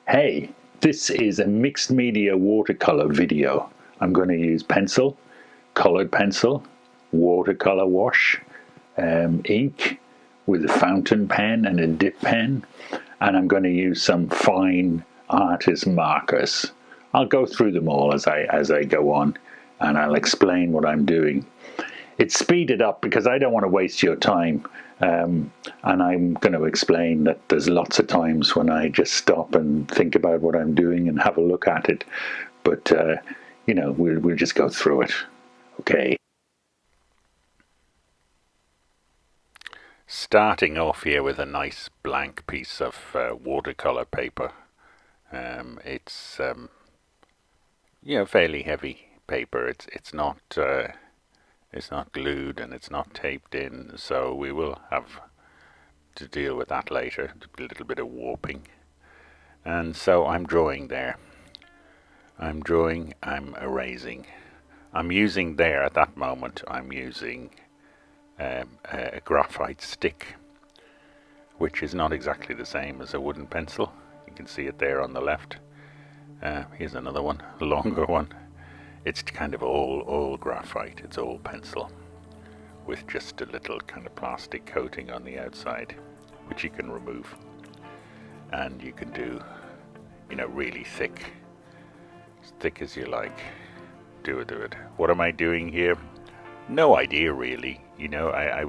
Hey, this is a mixed media watercolor video. I'm going to use pencil, colored pencil, watercolor wash, ink with a fountain pen and a dip pen, and I'm going to use some fine artist markers. I'll go through them all as I go on, and I'll explain what I'm doing. It's speeded up because I don't want to waste your time. And I'm going to explain that there's lots of times when I just stop and think about what I'm doing and have a look at it. But, we'll just go through it. Okay. Starting off here with a nice blank piece of watercolor paper. It's fairly heavy paper. It's not glued and it's not taped in, so we will have to deal with that later. A little bit of warping. And so I'm drawing there. I'm erasing. I'm using there at that moment, I'm using a graphite stick, which is not exactly the same as a wooden pencil. You can see it there on the left. Here's another one, a longer one. It's kind of all graphite. It's all pencil with just a little kind of plastic coating on the outside, which you can remove. And you can do, really thick, as thick as you like. Do it. What am I doing here? No idea really. I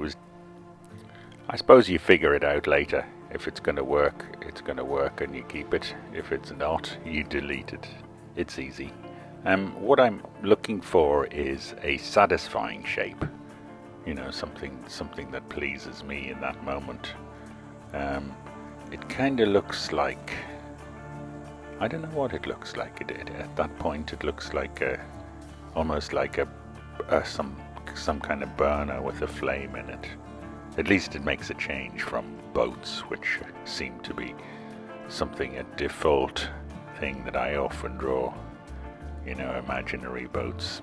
suppose you figure it out later. If it's going to work, it's going to work and you keep it. If it's not, you delete it. It's easy. What I'm looking for is a satisfying shape. Something that pleases me in that moment. It kind of looks like, I don't know what it looks like. At that point, it looks like almost like some kind of burner with a flame in it. At least it makes a change from boats, which seem to be a default thing that I often draw. Imaginary boats.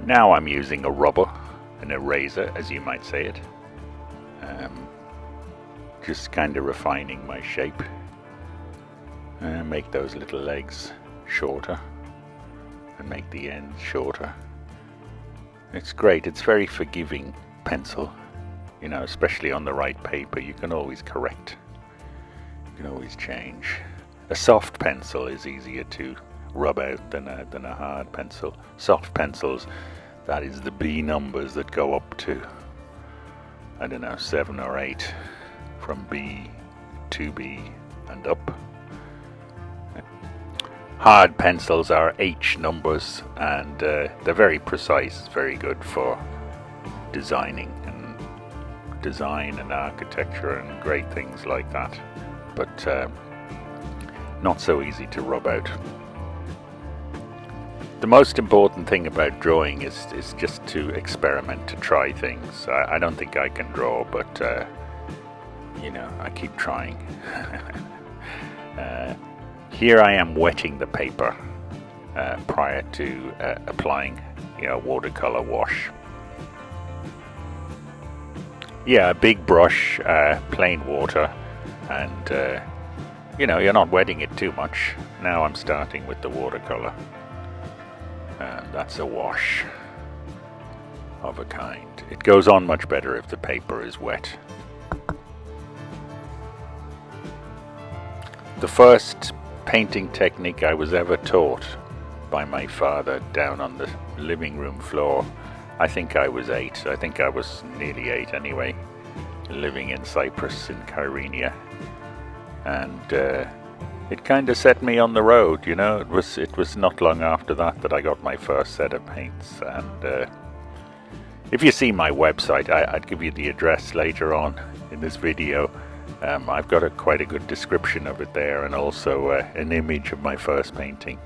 Now I'm using a rubber, an eraser, as you might say it. Just kind of refining my shape. Make those little legs shorter and make the ends shorter. It's great. It's very forgiving pencil. Especially on the right paper, you can always correct. You can always change. A soft pencil is easier to rub out than a hard pencil. Soft pencils, that is the B numbers that go up to, 7 or 8, from B to B and up. Hard pencils are H numbers, and they're very precise, very good for design and architecture and great things like that. But not so easy to rub out. The most important thing about drawing is just to experiment, to try things. I don't think I can draw, but I keep trying. Here I am wetting the paper prior to applying watercolor wash. A big brush, plain water, and you're not wetting it too much. Now I'm starting with the watercolor, and that's a wash of a kind. It goes on much better if the paper is wet. The first painting technique I was ever taught by my father down on the living room floor. I think I was 8. I think I was nearly 8 anyway, living in Cyprus in Kyrenia. And it kind of set me on the road, It was not long after that I got my first set of paints. And if you see my website, I'd give you the address later on in this video. I've got quite a good description of it there, and also an image of my first painting.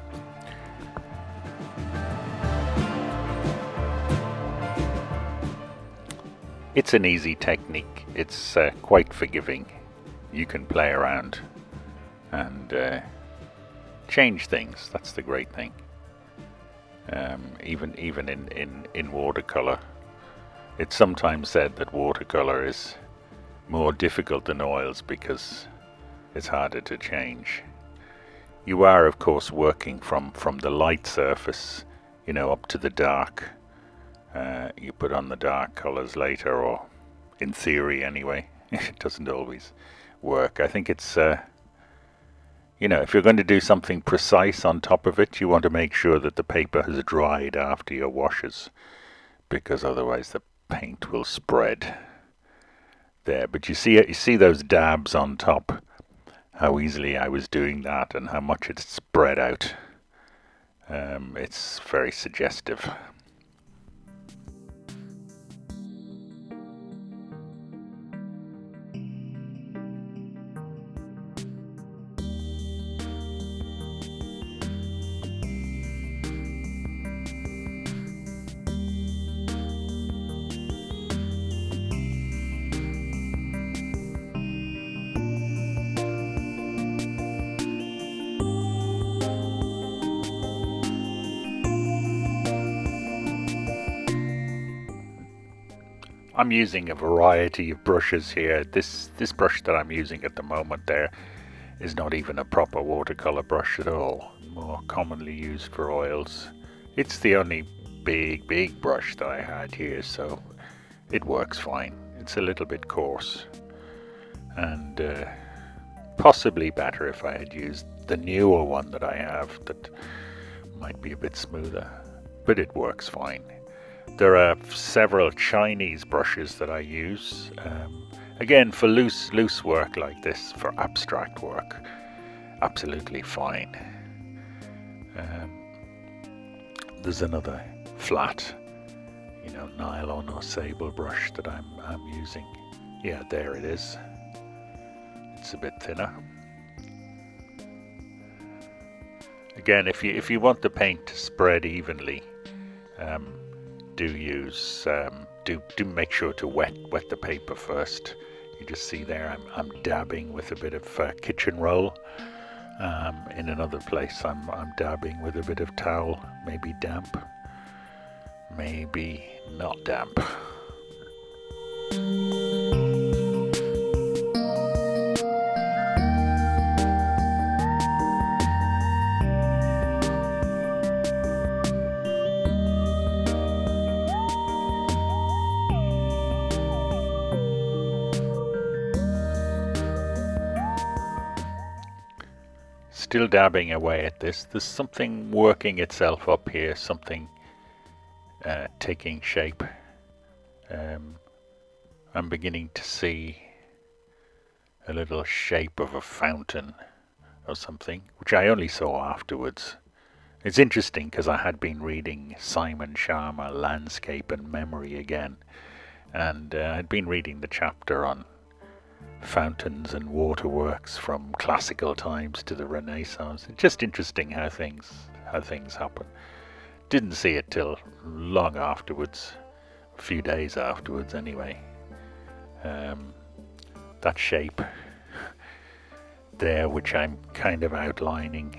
It's an easy technique. It's quite forgiving. You can play around and change things. That's the great thing. Even in watercolor, it's sometimes said that watercolor is more difficult than oils because it's harder to change. You are, of course, working from the light surface, you know, up to the dark. You put on the dark colours later, or in theory anyway. It doesn't always work. I think it's, you know, if you're going to do something precise on top of it, you want to make sure that the paper has dried after your washes, because otherwise the paint will spread there. But you see those dabs on top, how easily I was doing that and how much it spread out. It's very suggestive. I'm using a variety of brushes here. This brush that I'm using at the moment there is not even a proper watercolor brush at all, more commonly used for oils. It's the only big brush that I had here, so it works fine. It's a little bit coarse, and possibly better if I had used the newer one that I have that might be a bit smoother, but it works fine. There are several Chinese brushes that I use, again for loose work like this, for abstract work, absolutely fine. There's another flat, you know, nylon or sable brush that I'm using. Yeah, there it is. It's a bit thinner. Again, if you want the paint to spread evenly, do make sure to wet the paper first. You just see there I'm dabbing with a bit of kitchen roll. In another place I'm dabbing with a bit of towel, maybe damp, maybe not damp. Still dabbing away at this. There's something working itself up here, something taking shape. I'm beginning to see a little shape of a fountain or something, which I only saw afterwards. It's interesting because I had been reading Simon Sharma, Landscape and Memory again, and I'd been reading the chapter on fountains and waterworks from classical times to the Renaissance. It's just interesting how things happen. Didn't see it till long afterwards, a few days afterwards anyway. That shape there, which I'm kind of outlining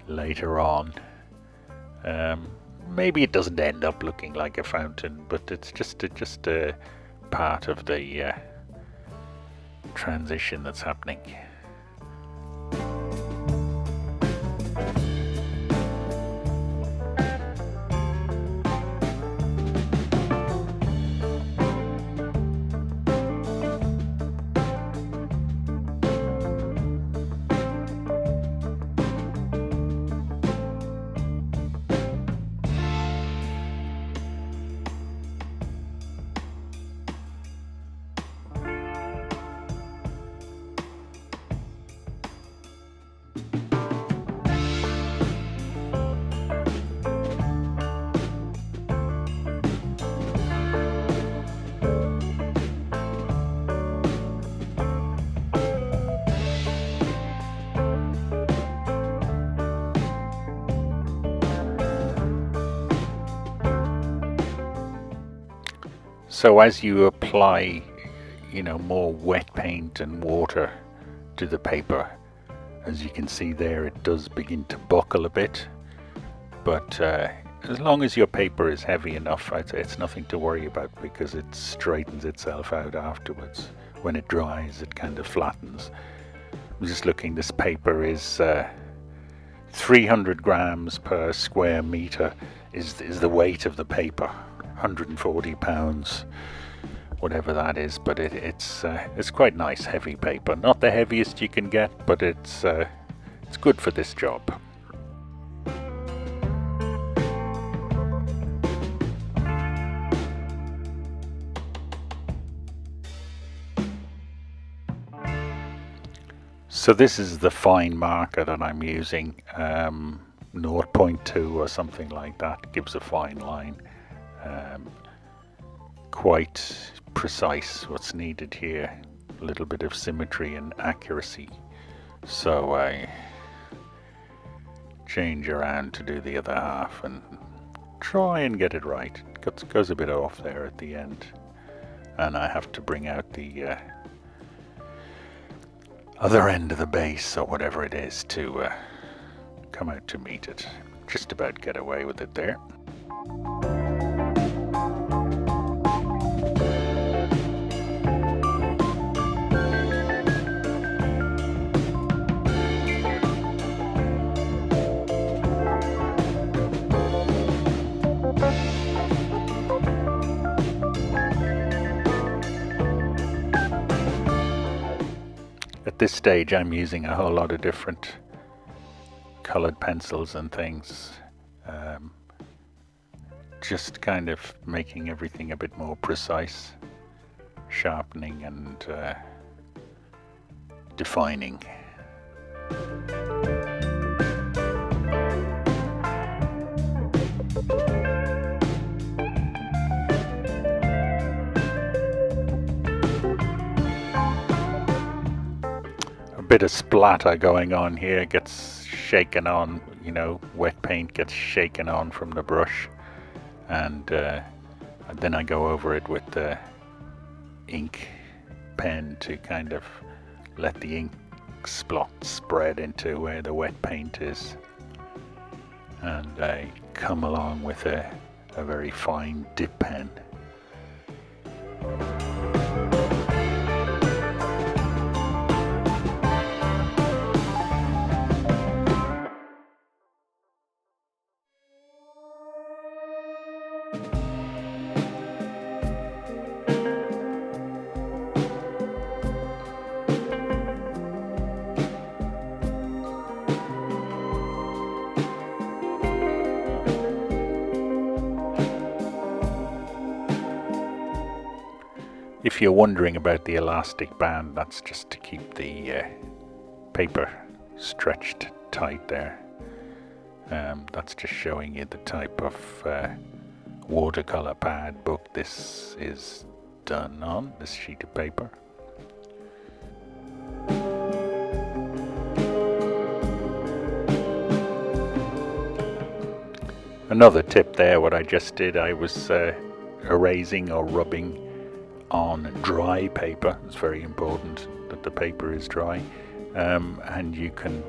later on, maybe it doesn't end up looking like a fountain, but it's just a part of the transition that's happening. So as you apply, you know, more wet paint and water to the paper, as you can see there, it does begin to buckle a bit, but as long as your paper is heavy enough, it's nothing to worry about, because it straightens itself out afterwards. When it dries, it kind of flattens. I'm just looking, this paper is 300 grams per square meter is the weight of the paper. 140 pounds, whatever that is, but it's quite nice heavy paper. Not the heaviest you can get, but it's good for this job. So this is the fine marker that I'm using, 0.2 or something like that, gives a fine line. Quite precise what's needed here, a little bit of symmetry and accuracy. So I change around to do the other half and try and get it right. It goes a bit off there at the end, and I have to bring out the other end of the base or whatever it is to come out to meet it. Just about get away with it there. At this stage I'm using a whole lot of different colored pencils and things, just kind of making everything a bit more precise, sharpening and defining. Bit of splatter going on here, gets shaken on, wet paint gets shaken on from the brush, and then I go over it with the ink pen to kind of let the ink spot spread into where the wet paint is, and I come along with a very fine dip pen. If you're wondering about the elastic band, that's just to keep the paper stretched tight there. That's just showing you the type of watercolor pad book this is done on, this sheet of paper. Another tip there, what I just did, I was erasing or rubbing on dry paper. It's very important that the paper is dry, and you can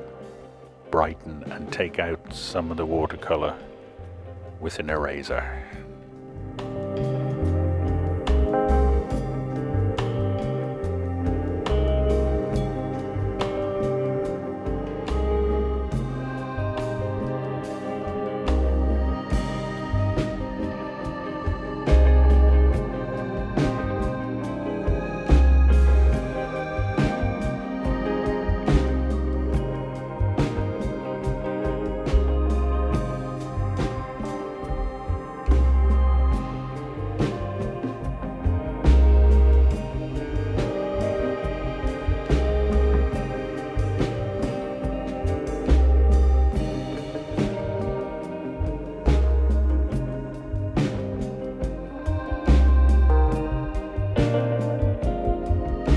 brighten and take out some of the watercolor with an eraser.